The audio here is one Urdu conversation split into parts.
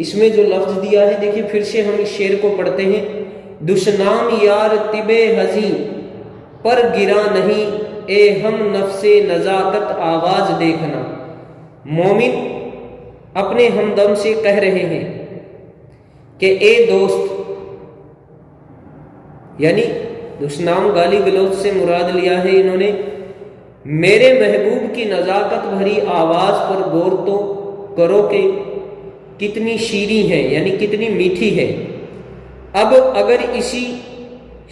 اس میں جو لفظ دیا ہے دیکھیے پھر سے ہم اس شعر کو پڑھتے ہیں. دشنام یار طب ہزی پر گرا نہیں، اے ہم نفس نزاکت آواز دیکھنا. مومن اپنے ہمدم سے کہہ رہے ہیں کہ اے دوست، یعنی دشنام گالی گلوچ سے مراد لیا ہے انہوں نے، میرے محبوب کی نزاکت بھری آواز پر غور تو کرو کہ کتنی شیریں ہے، یعنی کتنی میٹھی ہے. اب اگر اسی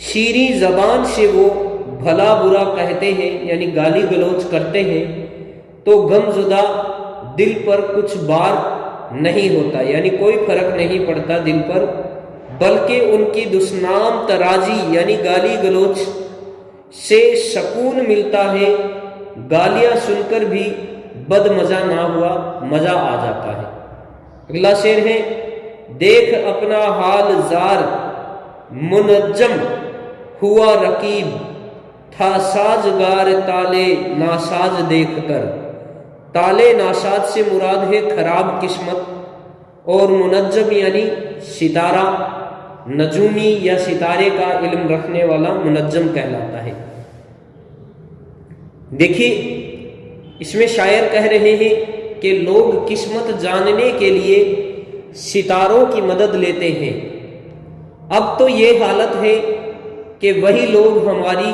شیریں زبان سے وہ بھلا برا کہتے ہیں، یعنی گالی گلوچ کرتے ہیں، تو غم زدہ دل پر کچھ بار نہیں ہوتا، یعنی کوئی فرق نہیں پڑتا دل پر، بلکہ ان کی دشنام ترازی یعنی گالی گلوچ سے سکون ملتا ہے. گالیاں سن کر بھی بد مزہ نہ ہوا، مزہ آ جاتا ہے. اگلا شعر ہے، دیکھ اپنا حال زار منجم ہوا رقیب، تھا سازگار تالے ناساز دیکھ کر. تالے ناساز سے مراد ہے خراب قسمت، اور منجم یعنی ستارہ، نجومی یا ستارے کا علم رکھنے والا منجم کہلاتا ہے. دیکھیے اس میں شاعر کہہ رہے ہیں کہ لوگ قسمت جاننے کے لیے ستاروں کی مدد لیتے ہیں. اب تو یہ حالت ہے کہ وہی لوگ ہماری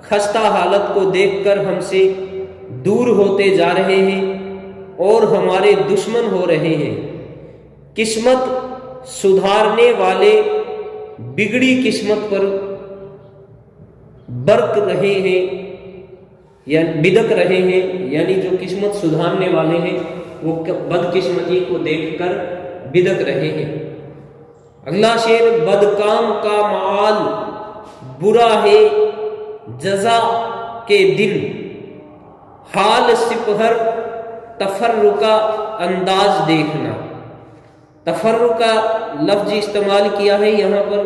خستہ حالت کو دیکھ کر ہم سے دور ہوتے جا رہے ہیں اور ہمارے دشمن ہو رہے ہیں. قسمت سدھارنے والے بگڑی قسمت پر برک رہے ہیں یا بدک رہے ہیں، یعنی جو قسمت سدھارنے والے ہیں وہ بدقسمتی کو دیکھ کر بدک رہے ہیں. اگلا شعر، بدکام کا معال برا ہے جزا کے دن، حال سپہر تفرقہ انداز دیکھنا. تفرقہ لفظ استعمال کیا ہے یہاں پر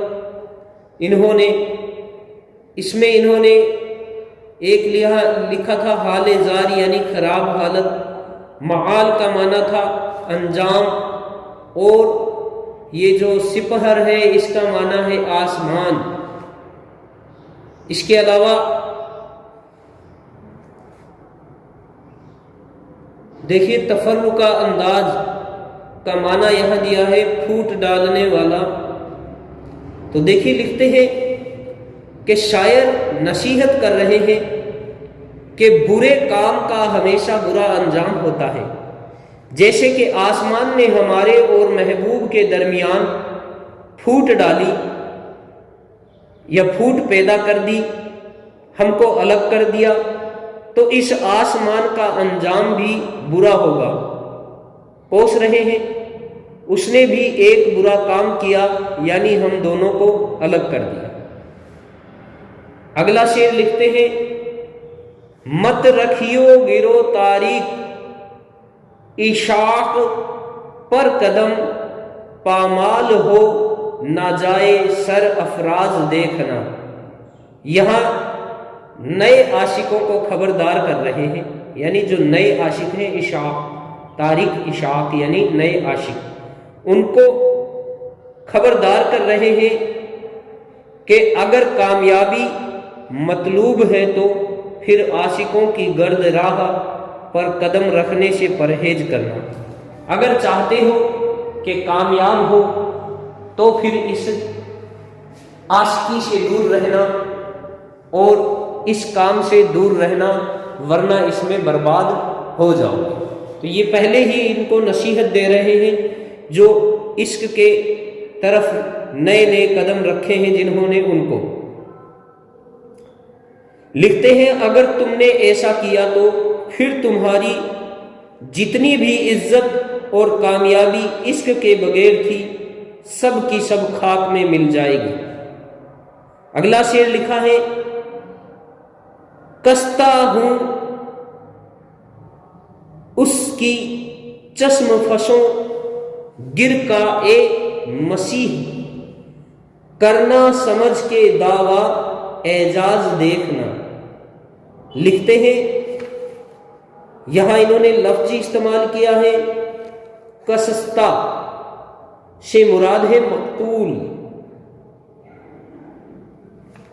انہوں نے، اس میں انہوں نے ایک لکھا تھا حال زار یعنی خراب حالت، معال کا معنی تھا انجام، اور یہ جو سپہر ہے اس کا معنی ہے آسمان. اس کے علاوہ دیکھیے تفرقہ انداز کا معنی یہاں دیا ہے پھوٹ ڈالنے والا. تو دیکھیے لکھتے ہیں کہ شاعر نصیحت کر رہے ہیں کہ برے کام کا ہمیشہ برا انجام ہوتا ہے. جیسے کہ آسمان نے ہمارے اور محبوب کے درمیان پھوٹ ڈالی یا پھوٹ پیدا کر دی، ہم کو الگ کر دیا، تو اس آسمان کا انجام بھی برا ہوگا. پوچھ رہے ہیں اس نے بھی ایک برا کام کیا، یعنی ہم دونوں کو الگ کر دیا. اگلا شعر لکھتے ہیں، مت رکھیو گرو تاریخ عشاق پر قدم، پامال ہو نہ جائے سر افراز دیکھنا. یہاں نئے عاشقوں کو خبردار کر رہے ہیں، یعنی جو نئے عاشق ہیں، عشاق تاریخ عشاق یعنی نئے عاشق، ان کو خبردار کر رہے ہیں کہ اگر کامیابی مطلوب ہے تو پھر عاشقوں کی گرد راہ پر قدم رکھنے سے پرہیز کرنا. اگر چاہتے ہو کہ کامیاب ہو تو پھر اس عاشقی سے دور رہنا اور اس کام سے دور رہنا، ورنہ اس میں برباد ہو جاؤ گے. تو یہ پہلے ہی ان کو نصیحت دے رہے ہیں جو عشق کے طرف نئے نئے قدم رکھے ہیں جنہوں نے ان کو. لکھتے ہیں، اگر تم نے ایسا کیا تو پھر تمہاری جتنی بھی عزت اور کامیابی عشق کے بغیر تھی، سب کی سب خاک میں مل جائے گی. اگلا شعر لکھا ہے، کستا ہوں اس کی چشم فشوں گر کا اے مسیح، کرنا سمجھ کے دعویٰ اعجاز دیکھنا. لکھتے ہیں یہاں انہوں نے لفظ استعمال کیا ہے کستا، سے مراد ہے مقتول،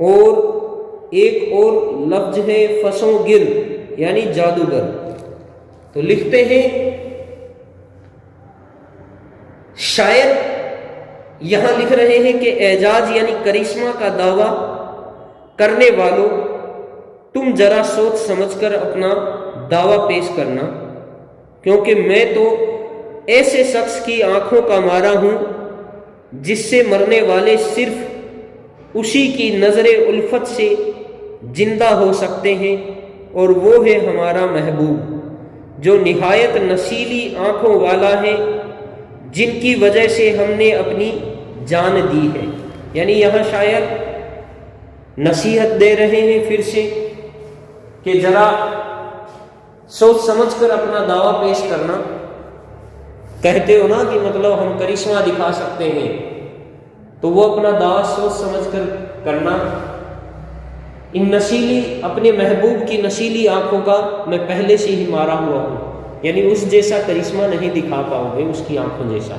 اور ایک اور لفظ ہے فسوں گر یعنی جادوگر۔ تو لکھتے ہیں شاعر یہاں لکھ رہے ہیں کہ اعجاز یعنی کرشمہ کا دعویٰ کرنے والوں، تم ذرا سوچ سمجھ کر اپنا دعویٰ پیش کرنا، کیونکہ میں تو ایسے شخص کی آنکھوں کا مارا ہوں جس سے مرنے والے صرف اسی کی نظر الفت سے زندہ ہو سکتے ہیں، اور وہ ہے ہمارا محبوب جو نہایت نشیلی آنکھوں والا ہے، جن کی وجہ سے ہم نے اپنی جان دی ہے۔ یعنی یہاں شاعر نصیحت دے رہے ہیں پھر سے کہ ذرا سوچ سمجھ کر اپنا دعویٰ پیش کرنا۔ کہتے ہو نا کہ مطلب ہم کرشمہ دکھا سکتے ہیں، تو وہ اپنا دعویٰ سوچ سمجھ کر کرنا۔ ان نشیلی اپنے محبوب کی نشیلی آنکھوں کا میں پہلے سے ہی مارا ہوا ہوں، یعنی اس جیسا کرشمہ نہیں دکھا پاؤں گے، اس کی آنکھوں جیسا۔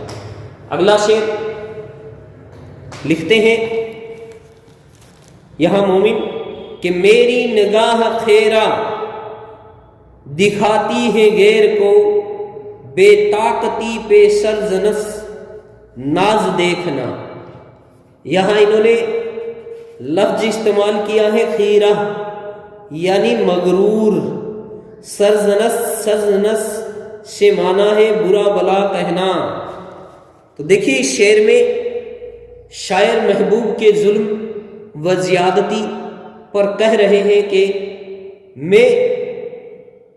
اگلا شعر لکھتے ہیں یہاں مومن کہ میری نگاہ خیرہ دکھاتی ہے غیر کو، بے طاقتی پہ سرزنس ناز دیکھنا۔ یہاں انہوں نے لفظ استعمال کیا ہے خیرہ یعنی مغرور، سرزنس سے معنی ہے برا بلا کہنا۔ تو دیکھیے اس شعر میں شاعر محبوب کے ظلم و زیادتی پر کہہ رہے ہیں کہ میں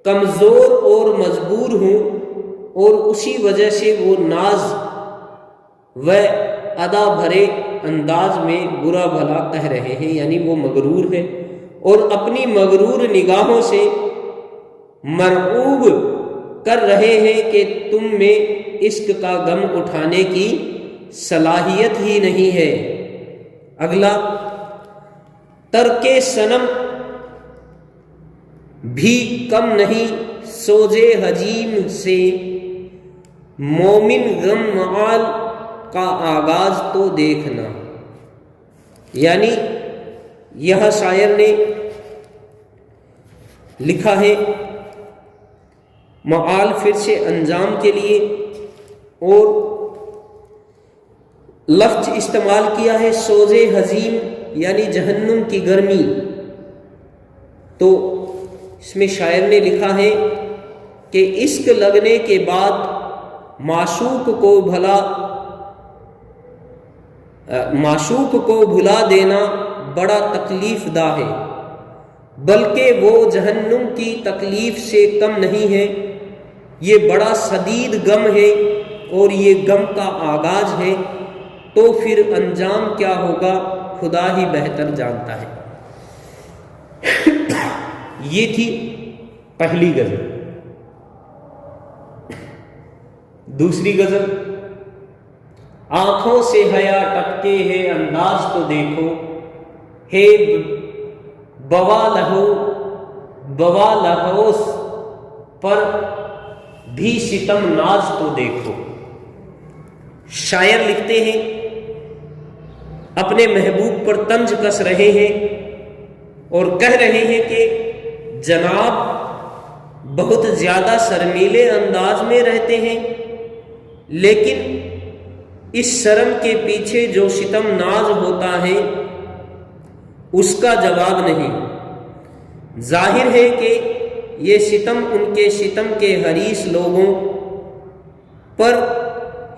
کمزور اور مجبور ہوں، اور اسی وجہ سے وہ ناز و ادا بھرے انداز میں برا بھلا کہہ رہے ہیں، یعنی وہ مغرور ہے اور اپنی مغرور نگاہوں سے مرعوب کر رہے ہیں کہ تم میں عشق کا غم اٹھانے کی صلاحیت ہی نہیں ہے۔ اگلا ترک صنم بھی کم نہیں سوجے حجیم سے، مومن غم معال کا آغاز تو دیکھنا۔ یعنی یہ شاعر نے لکھا ہے معال پھر سے انجام کے لیے، اور لفظ استعمال کیا ہے سوزے حزیم یعنی جہنم کی گرمی۔ تو اس میں شاعر نے لکھا ہے کہ عشق لگنے کے بعد معشوق کو بھلا دینا بڑا تکلیف دہ ہے، بلکہ وہ جہنم کی تکلیف سے کم نہیں ہے، یہ بڑا شدید غم ہے اور یہ غم کا آغاز ہے، تو پھر انجام کیا ہوگا خدا ہی بہتر جانتا ہے۔ یہ تھی پہلی غزل۔ دوسری غزل آنکھوں سے حیا ٹپکے ہے انداز تو دیکھو، ہے بوا لہوس پر بھی ستم ناز تو دیکھو۔ شاعر لکھتے ہیں اپنے محبوب پر طنز کس رہے ہیں اور کہہ رہے ہیں کہ جناب بہت زیادہ شرمیلے انداز میں رہتے ہیں، لیکن اس شرم کے پیچھے جو ستم ناز ہوتا ہے اس کا جواب نہیں۔ ظاہر ہے کہ یہ ستم ان کے ستم کے حریص لوگوں پر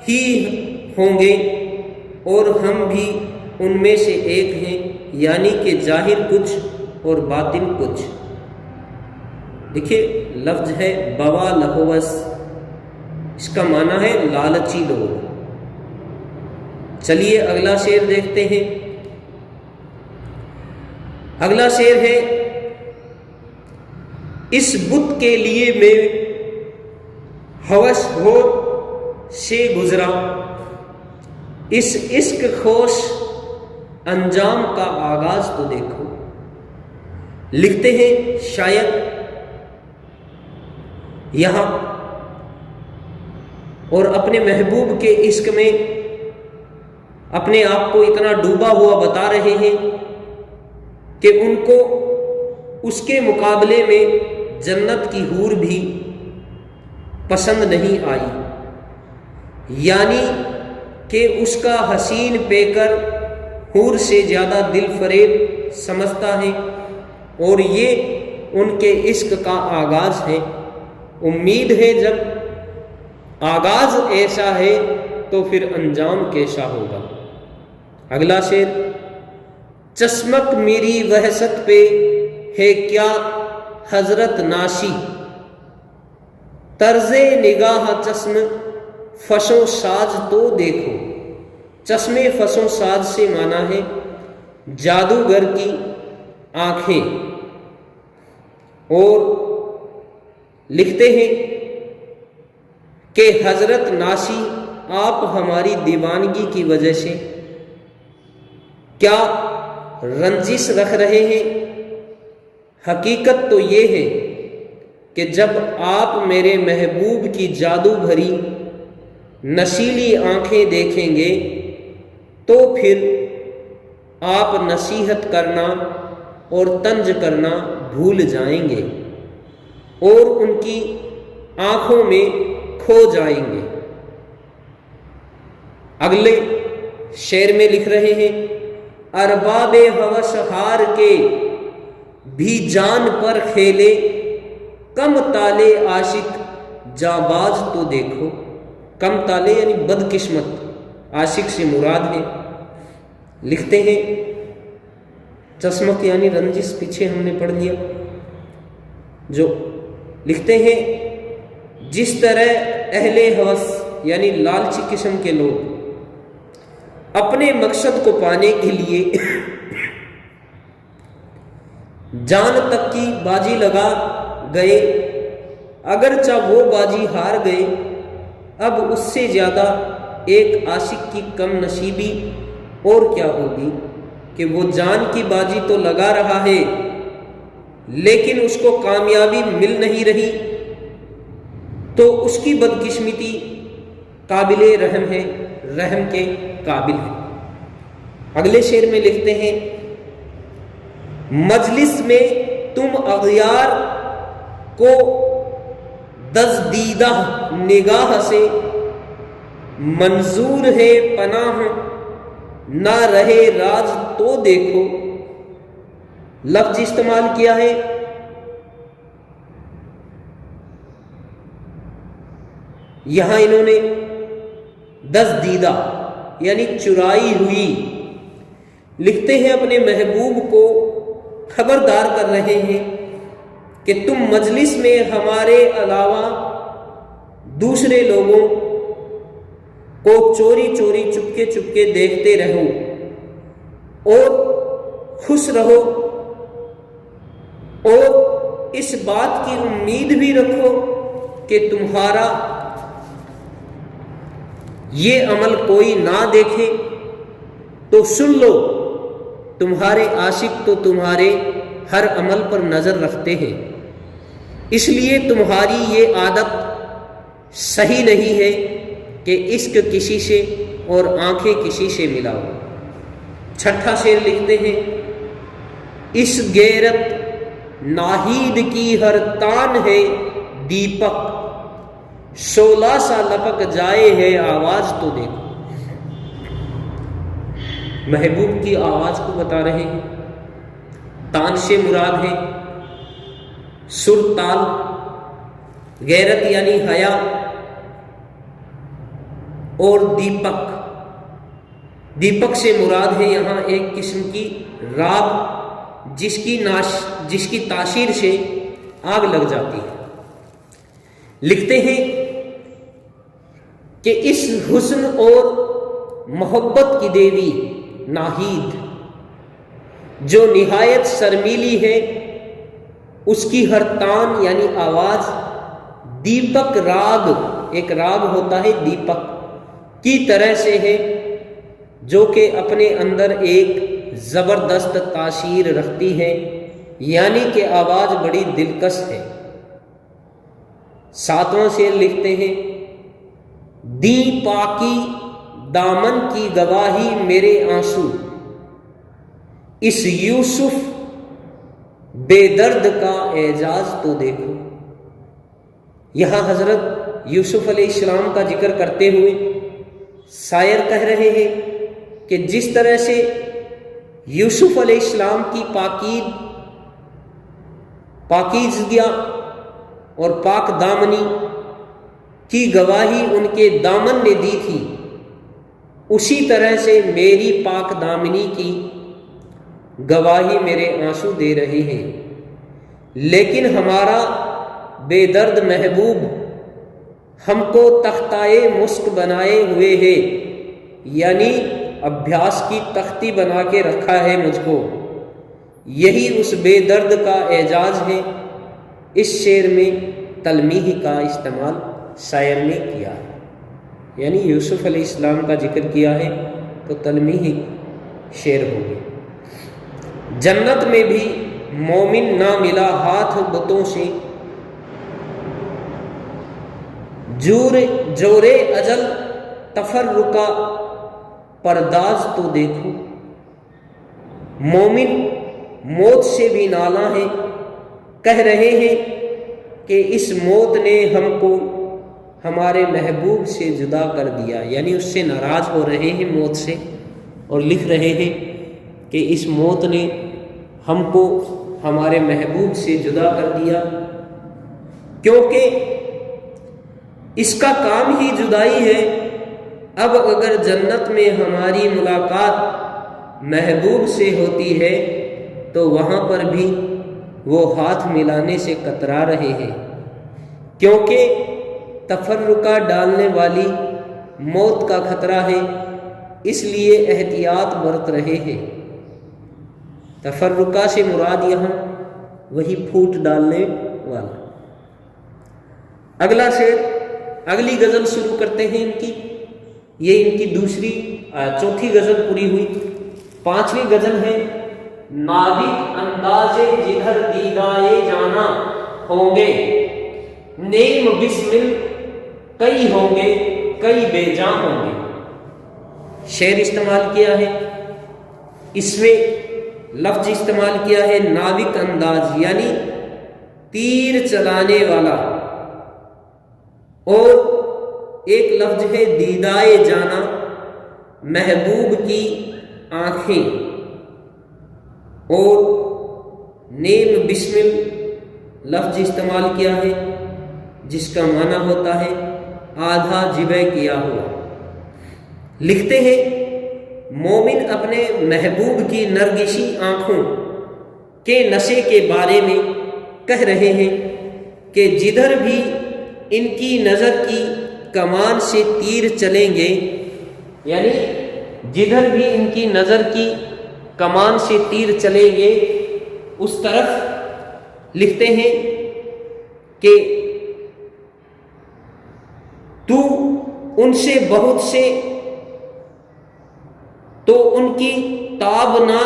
ہی ہوں گے، اور ہم بھی ان میں سے ایک ہیں، یعنی کہ ظاہر کچھ اور باطن کچھ۔ دیکھیے لفظ ہے بوا لہوس، اس کا معنی ہے لالچی لوگ۔ چلیے اگلا شعر دیکھتے ہیں۔ اگلا شعر ہے اس بت کے لیے میں ہوش ہو سے گزرا، اس عشق خوش انجام کا آغاز تو دیکھو۔ لکھتے ہیں شاید یہاں اور اپنے محبوب کے عشق میں اپنے آپ کو اتنا ڈوبا ہوا بتا رہے ہیں کہ ان کو اس کے مقابلے میں جنت کی حور بھی پسند نہیں آئی، یعنی کہ اس کا حسین پیکر حور سے زیادہ دل فریب سمجھتا ہے، اور یہ ان کے عشق کا آغاز ہے۔ امید ہے جب آغاز ایسا ہے تو پھر انجام کیسا ہوگا۔ اگلا شعر، چشمک میری وحشت پہ ہے کیا حضرت ناشی، طرز نگاہ چشم فشو ساز تو دیکھو۔ چشم فشو ساز سے مانا ہے جادوگر کی آنکھیں، اور لکھتے ہیں کہ حضرت ناشی آپ ہماری دیوانگی کی وجہ سے کیا رنجش رکھ رہے ہیں؟ حقیقت تو یہ ہے کہ جب آپ میرے محبوب کی جادو بھری نشیلی آنکھیں دیکھیں گے تو پھر آپ نصیحت کرنا اور طنز کرنا بھول جائیں گے اور ان کی آنکھوں میں کھو جائیں گے۔ اگلے شعر میں لکھ رہے ہیں، ارباب ہوس ہار کے بھی جان پر کھیلے، کم تالے عاشق جانباز تو دیکھو۔ کم تالے یعنی بدقسمت، عاشق سے مراد ہے۔ لکھتے ہیں چشمک یعنی رنجش، پیچھے ہم نے پڑھ لیا، جو لکھتے ہیں جس طرح اہل ہوس یعنی لالچی قسم کے لوگ اپنے مقصد کو پانے کے لیے جان تک کی بازی لگا گئے، اگرچہ وہ بازی ہار گئے، اب اس سے زیادہ ایک عاشق کی کم نصیبی اور کیا ہوگی کہ وہ جان کی بازی تو لگا رہا ہے لیکن اس کو کامیابی مل نہیں رہی، تو اس کی بدقسمتی قابل رحم ہے، رحم کے قابل ہے۔ اگلے شعر میں لکھتے ہیں، مجلس میں تم اغیار کو دزدیدہ نگاہ سے منظور ہے پناہ نہ رہے راز تو دیکھو۔ لفظ استعمال کیا ہے یہاں انہوں نے دزدیدہ یعنی چرائی ہوئی۔ لکھتے ہیں اپنے محبوب کو خبردار کر رہے ہیں کہ تم مجلس میں ہمارے علاوہ دوسرے لوگوں کو چوری چوری چپکے چپکے دیکھتے رہو اور خوش رہو، اور اس بات کی امید بھی رکھو کہ تمہارا یہ عمل کوئی نہ دیکھے تو سن لو، تمہارے عاشق تو تمہارے ہر عمل پر نظر رکھتے ہیں، اس لیے تمہاری یہ عادت صحیح نہیں ہے کہ عشق کسی سے اور آنکھیں کسی سے ملاؤ۔ چھٹا شعر لکھتے ہیں، اس غیرت ناہید کی ہر تان ہے دیپک، شعلہ سا لپک جائے ہے آواز تو دیکھو۔ محبوب کی آواز کو بتا رہے ہیں، تان سے مراد ہے سر تال، غیرت یعنی حیا، اور دیپک سے مراد ہے یہاں ایک قسم کی راگ جس کی تاثیر سے آگ لگ جاتی ہے۔ لکھتے ہیں کہ اس حسن اور محبت کی دیوی ناہید جو نہایت شرمیلی ہے، اس کی ہر تان یعنی آواز دیپک راگ، ایک راگ ہوتا ہے دیپک کی طرح سے ہے، جو کہ اپنے اندر ایک زبردست تاثیر رکھتی ہے، یعنی کہ آواز بڑی دلکش ہے۔ ساتواں شعر لکھتے ہیں، دی پاکی دامن کی گواہی میرے آنسو، اس یوسف بے درد کا اعجاز تو دیکھو۔ یہاں حضرت یوسف علیہ السلام کا ذکر کرتے ہوئے شاعر کہہ رہے ہیں کہ جس طرح سے یوسف علیہ السلام کی پاکیزگیاں اور پاک دامنی کی گواہی ان کے دامن نے دی تھی، اسی طرح سے میری پاک دامنی کی گواہی میرے آنسو دے رہے ہیں۔ لیکن ہمارا بے درد محبوب ہم کو تختائے مشک بنائے ہوئے ہے، یعنی ابھیاس کی تختی بنا کے رکھا ہے مجھ کو۔ یہی اس بے درد کا اعجاز ہے۔ اس شعر میں تلمیح کا استعمال شاعر نے کیا ہے، یعنی یوسف علیہ السلام کا ذکر کیا ہے تو تلمیح شعر ہو گئی۔ جنت میں بھی مومن نہ ملا ہاتھ بتوں سے، جورے اجل تفرقہ پرداز تو دیکھو۔ مومن موت سے بھی نالاں ہے، کہہ رہے ہیں کہ اس موت نے ہم کو ہمارے محبوب سے جدا کر دیا، یعنی اس سے ناراض ہو رہے ہیں موت سے، اور لکھ رہے ہیں کہ اس موت نے ہم کو ہمارے محبوب سے جدا کر دیا، کیونکہ اس کا کام ہی جدائی ہے۔ اب اگر جنت میں ہماری ملاقات محبوب سے ہوتی ہے تو وہاں پر بھی وہ ہاتھ ملانے سے کترا رہے ہیں، کیونکہ تفرقہ ڈالنے والی موت کا خطرہ ہے، اس لیے احتیاط برت رہے ہیں۔ تفرقہ سے مراد یہاں وہی پھوٹ ڈالنے والا۔ اگلا شعر، اگلی غزل شروع کرتے ہیں ان کی۔ یہ ان کی چوتھی غزل پوری ہوئی۔ پانچویں غزل ہے، نابک اندازے جدھر دیدائے جانا ہوں گے، نیم بسمل کئی ہوں گے، کئی بے جاں ہوں گے۔ شعر استعمال کیا ہے، اس میں لفظ استعمال کیا ہے نابک انداز، یعنی تیر چلانے والا، اور ایک لفظ ہے دیدائے جانا، محبوب کی آنکھیں، اور نیم بسمل لفظ استعمال کیا ہے جس کا معنی ہوتا ہے آدھا جبہ کیا ہوا۔ لکھتے ہیں مومن اپنے محبوب کی نرگسی آنکھوں کے نشے کے بارے میں کہہ رہے ہیں کہ جدھر بھی ان کی نظر کی کمان سے تیر چلیں گے، یعنی جدھر بھی ان کی نظر کی کمان سے تیر چلیں گے اس طرف لکھتے ہیں کہ تو ان سے بہت سے تو ان کی تاب نہ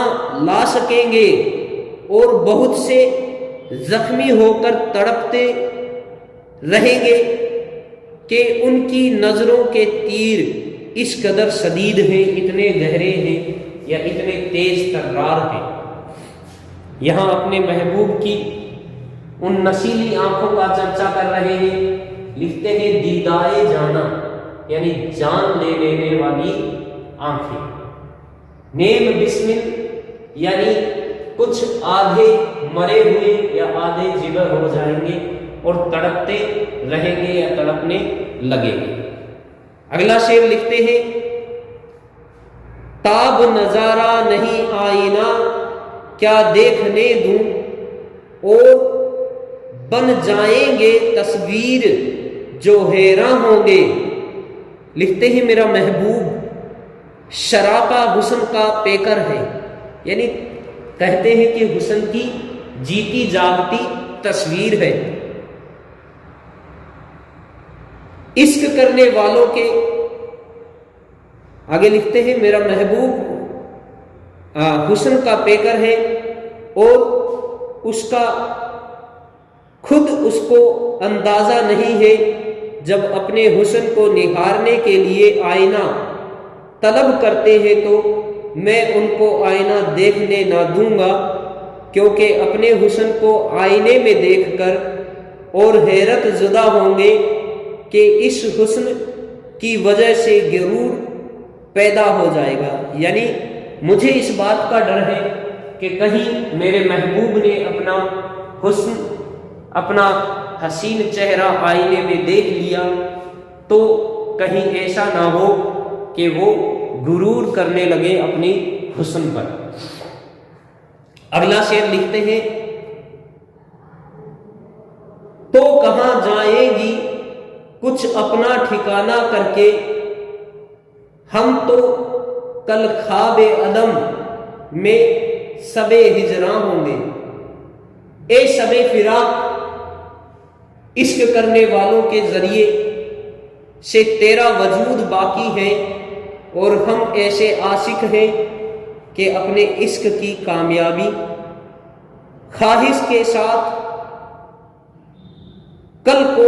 لا سکیں گے، اور بہت سے زخمی ہو کر تڑپتے رہیں گے کہ ان کی نظروں کے تیر اس قدر شدید ہیں، اتنے گہرے ہیں یا اتنے تیز ترار ہیں۔ یہاں اپنے محبوب کی ان نشیلی آنکھوں کا چرچا کر رہے ہیں۔ لکھتے ہیں دیدائے جانا، یعنی جان لے لینے والی آنکھیں۔ نیم بسمل یعنی کچھ آدھے مرے ہوئے یا آدھے جگر ہو جائیں گے اور تڑپتے رہیں گے یا تڑپنے لگیں گے۔ اگلا شعر لکھتے ہیں تاب نظارہ نہیں آئینہ کیا دیکھنے دوں، اور بن جائیں گے تصویر جو حیراں ہوں گے۔ لکھتے ہیں میرا محبوب شراپا حسن کا پیکر ہے، یعنی کہتے ہیں کہ حسن کی جیتی جاگتی تصویر ہے۔ عشق کرنے والوں کے آگے لکھتے ہیں میرا محبوب حسن کا پیکر ہے، اور اس کا خود اس کو اندازہ نہیں ہے، جب اپنے حسن کو نکھارنے کے لیے آئینہ طلب کرتے ہیں تو میں ان کو آئینہ دیکھنے نہ دوں گا، کیونکہ اپنے حسن کو آئینے میں دیکھ کر اور حیرت زدہ ہوں گے کہ اس حسن کی وجہ سے غرور پیدا ہو جائے گا۔ یعنی مجھے اس بات کا ڈر ہے کہ کہیں میرے محبوب نے اپنا حسن، اپنا حسین چہرہ آئینے میں دیکھ لیا تو کہیں ایسا نہ ہو کہ وہ غرور کرنے لگے اپنی حسن پر۔ اگلا شعر لکھتے ہیں، تو کہاں جائیں گی کچھ اپنا ٹھکانہ کر کے، ہم تو کل خواب عدم میں شب ہجراں ہوں گے۔ اے شب فراق، عشق کرنے والوں کے ذریعے سے تیرا وجود باقی ہے، اور ہم ایسے عاشق ہیں کہ اپنے عشق کی کامیابی خواہش کے ساتھ کل کو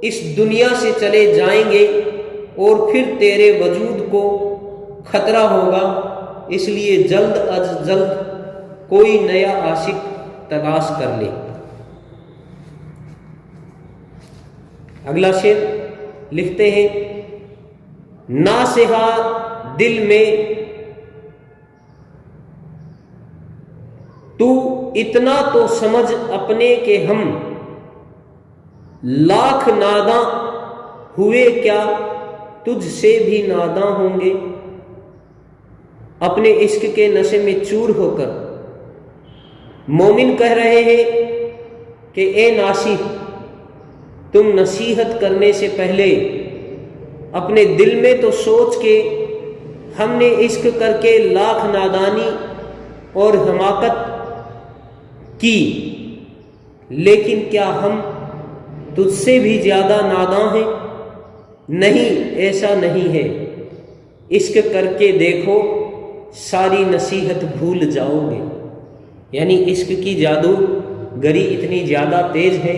اس دنیا سے چلے جائیں گے، اور پھر تیرے وجود کو خطرہ ہوگا، اس لیے جلد از جلد کوئی نیا عاشق تلاش کر لے۔ اگلا شعر لکھتے ہیں، ناصحا دل میں تو اتنا تو سمجھ اپنے کہ ہم لاکھ ناداں ہوئے کیا تجھ سے بھی ناداں ہوں گے۔ اپنے عشق کے نشے میں چور ہو کر مومن کہہ رہے ہیں کہ اے ناصح، تم نصیحت کرنے سے پہلے اپنے دل میں تو سوچ کے ہم نے عشق کر کے لاکھ نادانی اور حماقت کی، لیکن کیا ہم تجھ سے بھی زیادہ ناداں ہیں؟ نہیں، ایسا نہیں ہے، عشق کر کے دیکھو ساری نصیحت بھول جاؤ گے۔ یعنی عشق کی جادو گری اتنی زیادہ تیز ہے،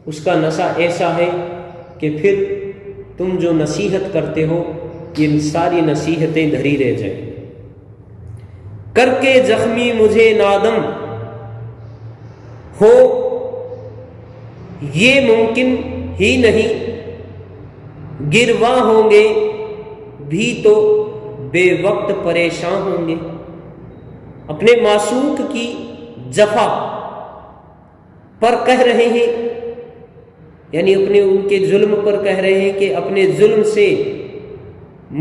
اس کا نشہ ایسا ہے کہ پھر تم جو نصیحت کرتے ہو یہ ساری نصیحتیں دھری رہ جائیں۔ کر کے زخمی مجھے نادم ہو یہ ممکن ہی نہیں، گرواں ہوں گے بھی تو بے وقت پریشان ہوں گے۔ اپنے معشوق کی جفا پر کہہ رہے ہیں، یعنی اپنے ان کے ظلم پر کہہ رہے ہیں کہ اپنے ظلم سے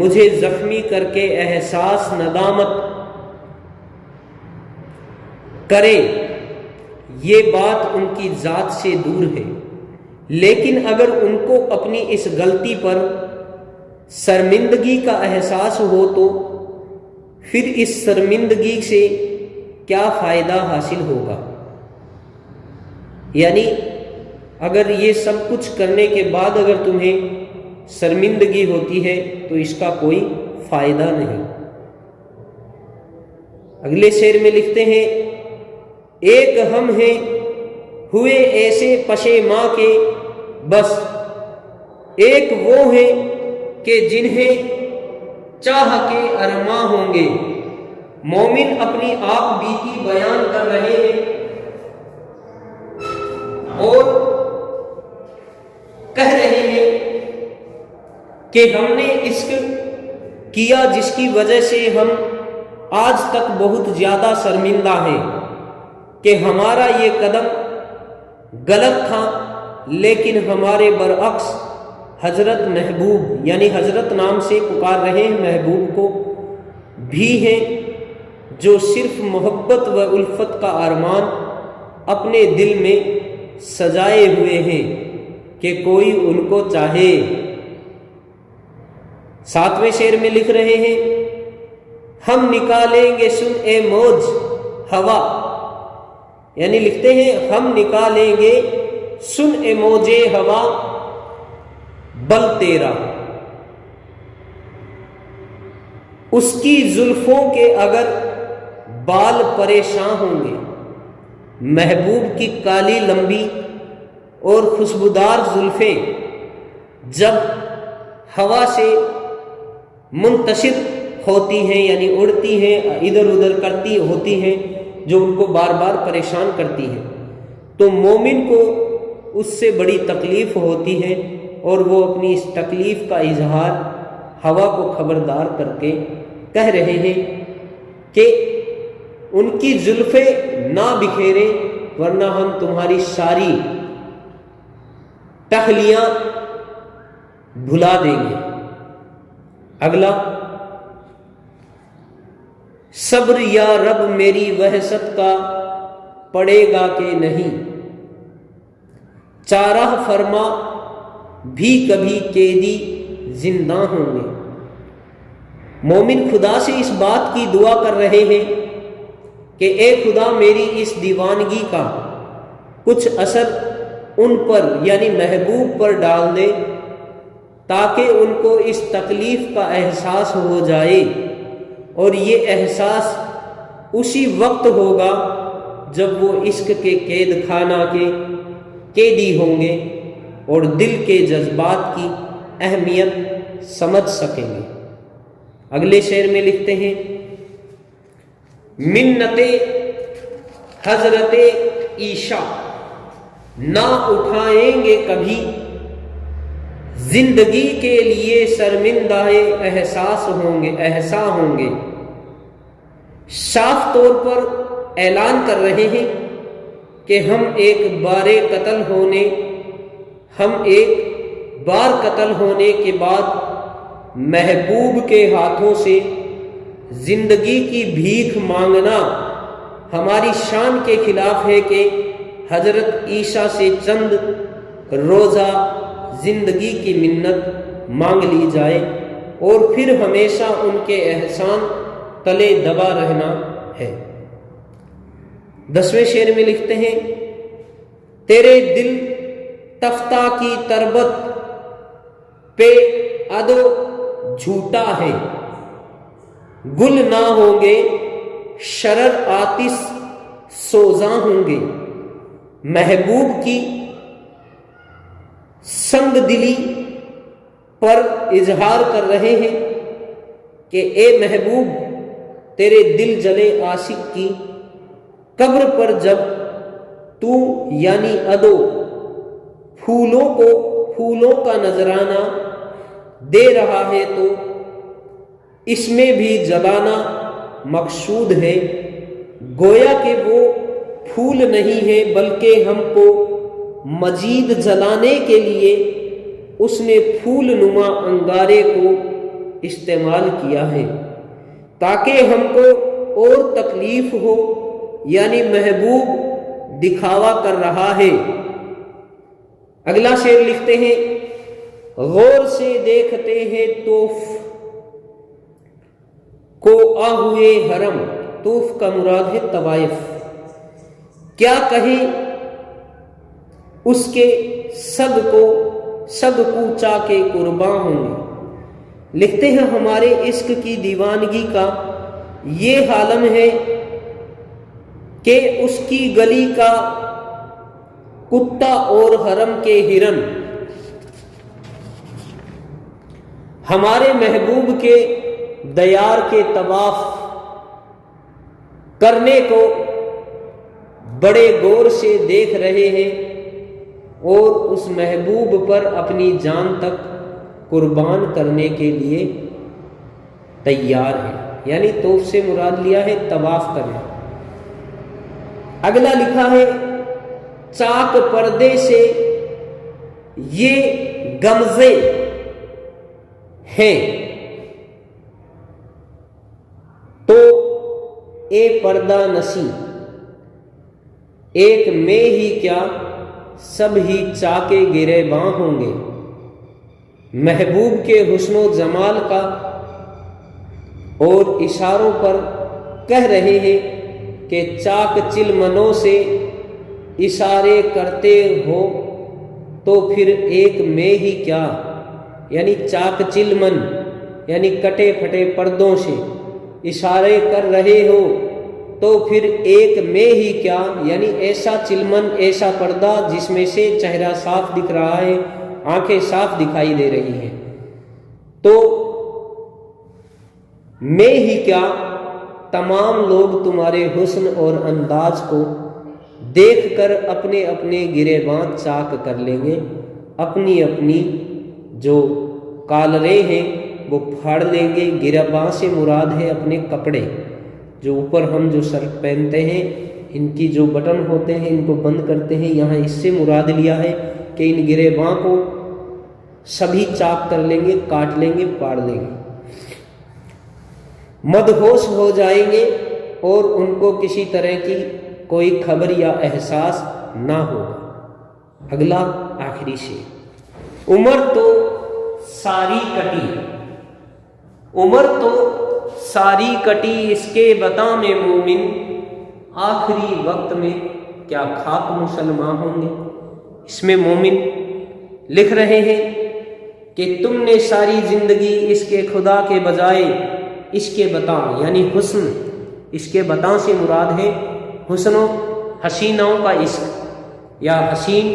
مجھے زخمی کر کے احساس ندامت کرے، یہ بات ان کی ذات سے دور ہے، لیکن اگر ان کو اپنی اس غلطی پر شرمندگی کا احساس ہو تو پھر اس شرمندگی سے کیا فائدہ حاصل ہوگا؟ یعنی اگر یہ سب کچھ کرنے کے بعد اگر تمہیں شرمندگی ہوتی ہے تو اس کا کوئی فائدہ نہیں۔ اگلے شعر میں لکھتے ہیں، ایک ہم ہیں ہوئے ایسے پشیماں کے، بس ایک وہ ہیں کہ جنہیں چاہ کے ارماں ہوں گے۔ مومن اپنی آپ بیتی بیان کر رہے ہیں اور کہہ رہے ہیں کہ ہم نے عشق کیا جس کی وجہ سے ہم آج تک بہت زیادہ شرمندہ ہیں کہ ہمارا یہ قدم غلط تھا، لیکن ہمارے برعکس حضرت محبوب، یعنی حضرت نام سے پکار رہے ہیں محبوب کو، بھی ہیں جو صرف محبت و الفت کا ارمان اپنے دل میں سجائے ہوئے ہیں کہ کوئی ان کو چاہے۔ ساتویں شعر میں لکھ رہے ہیں، ہم نکالیں گے سن اے موج ہوا، یعنی لکھتے ہیں ہم نکالیں گے سن اے موجے ہوا بل تیرا، اس کی زلفوں کے اگر بال پریشان ہوں گے۔ محبوب کی کالی لمبی اور خوشبودار زلفیں جب ہوا سے منتشر ہوتی ہیں، یعنی اڑتی ہیں، ادھر ادھر کرتی ہوتی ہیں، جو ان کو بار بار پریشان کرتی ہیں، تو مومن کو اس سے بڑی تکلیف ہوتی ہے، اور وہ اپنی اس تکلیف کا اظہار ہوا کو خبردار کر کے کہہ رہے ہیں کہ ان کی زلفیں نہ بکھیریں ورنہ ہم تمہاری ساری ٹہلیاں بھلا دیں گے۔ اگلا، صبر یا رب میری وحشت کا پڑے گا کہ نہیں، چارہ فرما بھی کبھی قیدی زندہ ہوں گے۔ مومن خدا سے اس بات کی دعا کر رہے ہیں کہ اے خدا میری اس دیوانگی کا کچھ اثر ان پر یعنی محبوب پر ڈال دے، تاکہ ان کو اس تکلیف کا احساس ہو جائے، اور یہ احساس اسی وقت ہوگا جب وہ عشق کے قید خانہ کے قیدی ہوں گے اور دل کے جذبات کی اہمیت سمجھ سکیں گے۔ اگلے شعر میں لکھتے ہیں، منت حضرت عیشا نہ اٹھائیں گے کبھی، زندگی کے لیے شرمندہ احساس ہوں گے۔ صاف طور پر اعلان کر رہے ہیں کہ ہم ایک بار قتل ہونے کے بعد محبوب کے ہاتھوں سے زندگی کی بھیک مانگنا ہماری شان کے خلاف ہے کہ حضرت عیسیٰ سے چند روزہ زندگی کی منت مانگ لی جائے اور پھر ہمیشہ ان کے احسان تلے دبا رہنا ہے۔ 10ویں شعر میں لکھتے ہیں، تیرے دل تفتہ کی تربت پہ ادو جھوٹا ہے، گل نہ ہوں گے شرر آتش سوزاں ہوں گے۔ محبوب کی سنگ دلی پر اظہار کر رہے ہیں کہ اے محبوب تیرے دل جلے عاشق کی قبر پر جب تو یعنی ادو پھولوں کا نذرانہ دے رہا ہے تو اس میں بھی جلانا مقصود ہے، گویا کہ وہ پھول نہیں ہے بلکہ ہم کو مزید جلانے کے لیے اس نے پھول نما انگارے کو استعمال کیا ہے تاکہ ہم کو اور تکلیف ہو، یعنی محبوب دکھاوا کر رہا ہے۔ اگلا شعر لکھتے ہیں، غور سے دیکھتے ہیں طوف کو آہوئے حرم، طوف کا مراد ہے طوائف، کیا کہیں اس کے صد کوچا کے قرباں ہوں گے۔ لکھتے ہیں ہمارے عشق کی دیوانگی کا یہ عالم ہے کہ اس کی گلی کا کتا اور حرم کے ہرن ہمارے محبوب کے دیار کے طواف کرنے کو بڑے غور سے دیکھ رہے ہیں اور اس محبوب پر اپنی جان تک قربان کرنے کے لیے تیار ہے، یعنی طوف سے مراد لیا ہے طواف کرنا۔ اگلا لکھا ہے، چاک پردے سے یہ غمزے ہیں تو اے پردہ نشیں، ایک میں ہی کیا سب ہی چاکے گریباں ہوں گے۔ محبوب کے حسن و جمال کا اور اشاروں پر کہہ رہے ہیں کہ چاک چلمنوں سے اشارے کرتے ہو تو پھر ایک میں ہی کیا، یعنی چاک چلمن یعنی کٹے پھٹے پردوں سے اشارے کر رہے ہو تو پھر ایک میں ہی کیا، یعنی ایسا چلمن، ایسا پردہ جس میں سے چہرہ صاف دکھ رہا ہے، آنکھیں صاف دکھائی دے رہی ہیں۔ تو میں ہی کیا تمام لوگ تمہارے حسن اور انداز کو دیکھ کر اپنے اپنے گریباں چاک کر لیں گے، اپنی اپنی جو کالریں ہیں وہ پھاڑ لیں گے۔ گریباں سے مراد ہے اپنے کپڑے، جو اوپر ہم جو شرٹ پہنتے ہیں ان کی جو بٹن ہوتے ہیں ان کو بند کرتے ہیں، یہاں اس سے مراد لیا ہے کہ ان گریباں کو سبھی چاک کر لیں گے، کاٹ لیں گے، پاڑ لیں گے، مدہوش ہو جائیں گے اور ان کو کسی طرح کی کوئی خبر یا احساس نہ ہوگا۔ اگلا آخری شعر، عمر تو ساری کٹی، عمر تو ساری کٹی اس کے بتا میں مومن، آخری وقت میں کیا خاک مسلمان ہوں گے۔ اس میں مومن لکھ رہے ہیں کہ تم نے ساری زندگی اس کے خدا کے بجائے اس کے بتا یعنی حسن، اس کے بتا سے مراد ہے حسن و حسیناؤں کا عشق یا حسین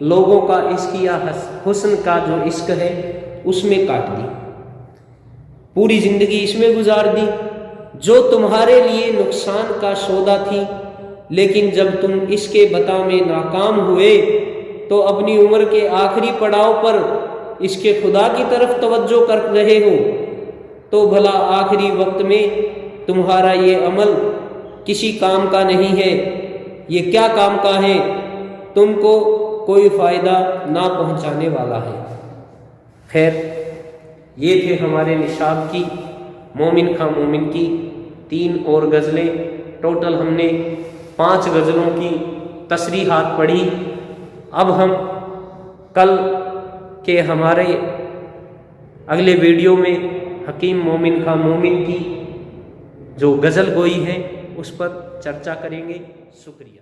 لوگوں کا عشق یا حسن کا جو عشق ہے اس میں کاٹ دی، پوری زندگی اس میں گزار دی، جو تمہارے لیے نقصان کا سودا تھی، لیکن جب تم اس کے بتا میں ناکام ہوئے تو اپنی عمر کے آخری پڑاؤ پر اس کے خدا کی طرف توجہ کر رہے ہو، تو بھلا آخری وقت میں تمہارا یہ عمل کسی کام کا نہیں ہے، یہ کیا کام کا ہے، تم کو کوئی فائدہ نہ پہنچانے والا ہے۔ خیر، یہ تھے ہمارے نصاب کی مومن خواہ مومن کی 3 اور غزلیں، ٹوٹل ہم نے 5 غزلوں کی تصریحات پڑھی۔ اب ہم کل کے ہمارے اگلے ویڈیو میں حکیم مومن خواہ مومن کی جو غزل گوئی ہے اس پر چرچا کریں گے۔ شکریہ۔